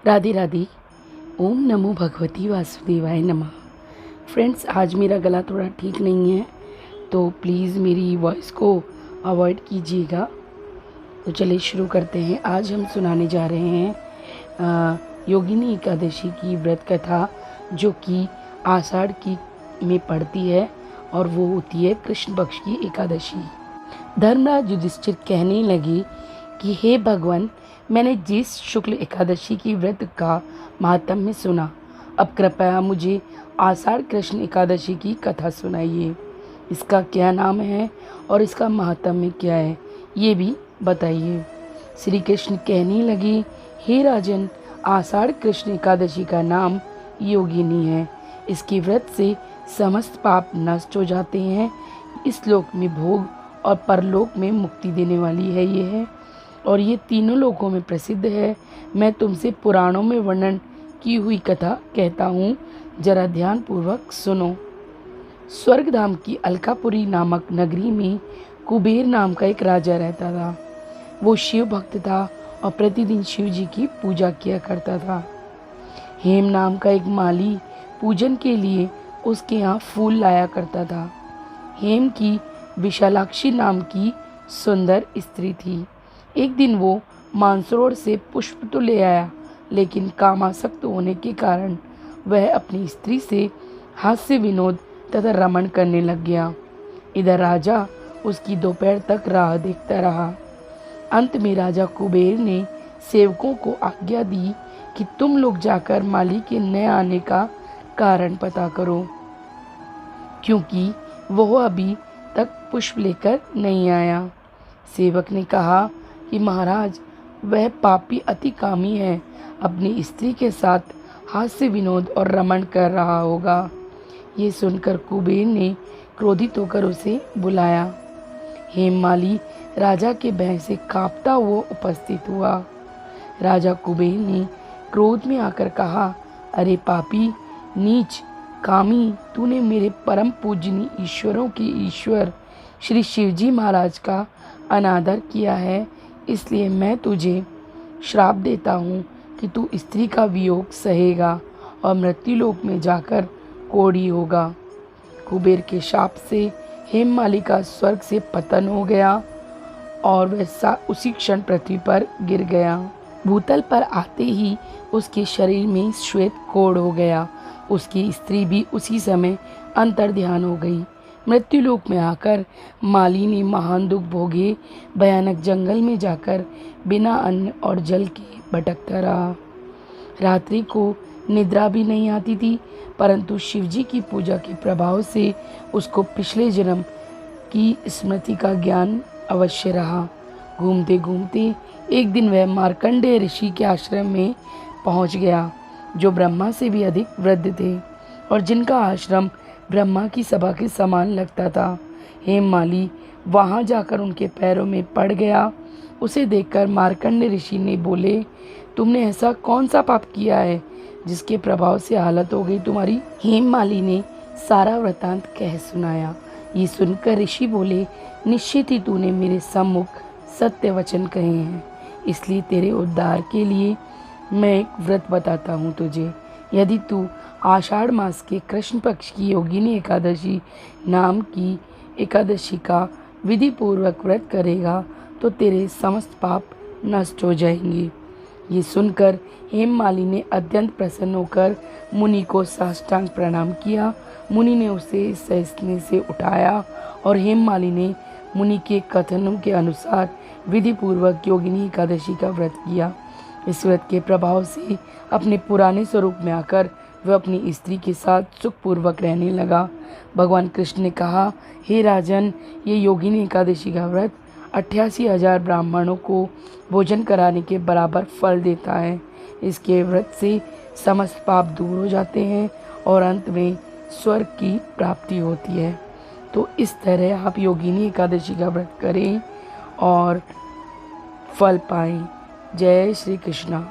राधे राधे। ओम नमो भगवती वासुदेवाय नमः। फ्रेंड्स, आज मेरा गला थोड़ा ठीक नहीं है, तो प्लीज़ मेरी वॉइस को अवॉइड कीजिएगा। तो चलिए शुरू करते हैं। आज हम सुनाने जा रहे हैं योगिनी एकादशी की व्रत कथा, जो कि आषाढ़ की में पड़ती है और वो होती है कृष्ण पक्ष की एकादशी। धर्मराज युधिष्ठिर कहने लगे कि हे भगवान, मैंने जिस शुक्ल एकादशी की व्रत का महात्म्य सुना, अब कृपया मुझे आषाढ़ कृष्ण एकादशी की कथा सुनाइए। इसका क्या नाम है और इसका महात्म्य क्या है, ये भी बताइए। श्री कृष्ण कहने लगे, हे राजन, आषाढ़ कृष्ण एकादशी का नाम योगिनी है। इसके व्रत से समस्त पाप नष्ट हो जाते हैं। इस लोक में भोग और परलोक में मुक्ति देने वाली है ये है, और ये तीनों लोकों में प्रसिद्ध है। मैं तुमसे पुराणों में वर्णन की हुई कथा कहता हूँ, जरा ध्यान पूर्वक सुनो। स्वर्गधाम की अलकापुरी नामक नगरी में कुबेर नाम का एक राजा रहता था। वो शिव भक्त था और प्रतिदिन शिव जी की पूजा किया करता था। हेम नाम का एक माली पूजन के लिए उसके यहाँ फूल लाया करता था। हेम की विशालाक्षी नाम की सुंदर स्त्री थी। एक दिन वो मानसरोवर से पुष्प तो ले आया, लेकिन कामासक्त होने के कारण वह अपनी स्त्री से हास्य विनोद तथा रमण करने लग गया। इधर राजा उसकी दोपहर तक राह देखता रहा। अंत में राजा कुबेर ने सेवकों को आज्ञा दी कि तुम लोग जाकर माली के न आने का कारण पता करो, क्योंकि वह अभी तक पुष्प लेकर नहीं आया। सेवक ने कहा कि महाराज, वह पापी अति कामी है, अपनी स्त्री के साथ हास्य विनोद और रमण कर रहा होगा। ये सुनकर कुबेर ने क्रोधित होकर उसे बुलाया। हेममाली राजा के भय से कांपता हुआ उपस्थित हुआ। राजा कुबेर ने क्रोध में आकर कहा, अरे पापी, नीच, कामी, तूने मेरे परम पूजनीय ईश्वरों के ईश्वर श्री शिवजी महाराज का अनादर किया है, इसलिए मैं तुझे श्राप देता हूँ कि तू स्त्री का वियोग सहेगा और मृत्युलोक में जाकर कोढ़ी होगा। कुबेर के शाप से हेममाली का स्वर्ग से पतन हो गया और वह उसी क्षण पृथ्वी पर गिर गया। भूतल पर आते ही उसके शरीर में श्वेत कोढ़ हो गया। उसकी स्त्री भी उसी समय अंतर्ध्यान हो गई। मृत्युलोक में आकर माली ने महान दुख भोगे भयानक जंगल में जाकर बिना अन्न और जल के भटकता रहा। रात्रि को निद्रा भी नहीं आती थी, परंतु शिवजी की पूजा के प्रभाव से उसको पिछले जन्म की स्मृति का ज्ञान अवश्य रहा। घूमते घूमते एक दिन वह मार्कंडेय ऋषि के आश्रम में पहुंच गया, जो ब्रह्मा से भी अधिक वृद्ध थे और जिनका आश्रम ब्रह्मा की सभा के समान लगता था। हेममाली वहां जाकर उनके पैरों में पड़ गया। उसे देखकर मार्कंडेय ऋषि ने बोले, तुमने ऐसा कौन सा पाप किया है जिसके प्रभाव से हालत हो गई तुम्हारी? हेममाली ने सारा वृतांत कह सुनाया। ये सुनकर ऋषि बोले, निश्चित ही तूने मेरे सम्मुख सत्य वचन कहे हैं, इसलिए तेरे उद्धार के लिए मैं एक व्रत बताता हूँ तुझे। यदि तू आषाढ़ मास के कृष्ण पक्ष की योगिनी एकादशी नाम की एकादशी का विधि पूर्वक व्रत करेगा तो तेरे समस्त पाप नष्ट हो जाएंगे। ये सुनकर हेममाली ने अत्यंत प्रसन्न होकर मुनि को साष्टांग प्रणाम किया। मुनि ने उसे सहिष्णु से उठाया और हेममाली ने मुनि के कथनों के अनुसार विधि पूर्वक योगिनी एकादशी का व्रत किया। इस व्रत के प्रभाव से अपने पुराने स्वरूप में आकर वह अपनी स्त्री के साथ सुखपूर्वक रहने लगा। भगवान कृष्ण ने कहा, हे राजन, ये योगिनी एकादशी का व्रत 88,000 ब्राह्मणों को भोजन कराने के बराबर फल देता है। इसके व्रत से समस्त पाप दूर हो जाते हैं और अंत में स्वर्ग की प्राप्ति होती है। तो इस तरह आप योगिनी एकादशी का व्रत करें और फल पाएं। जय श्री कृष्णा।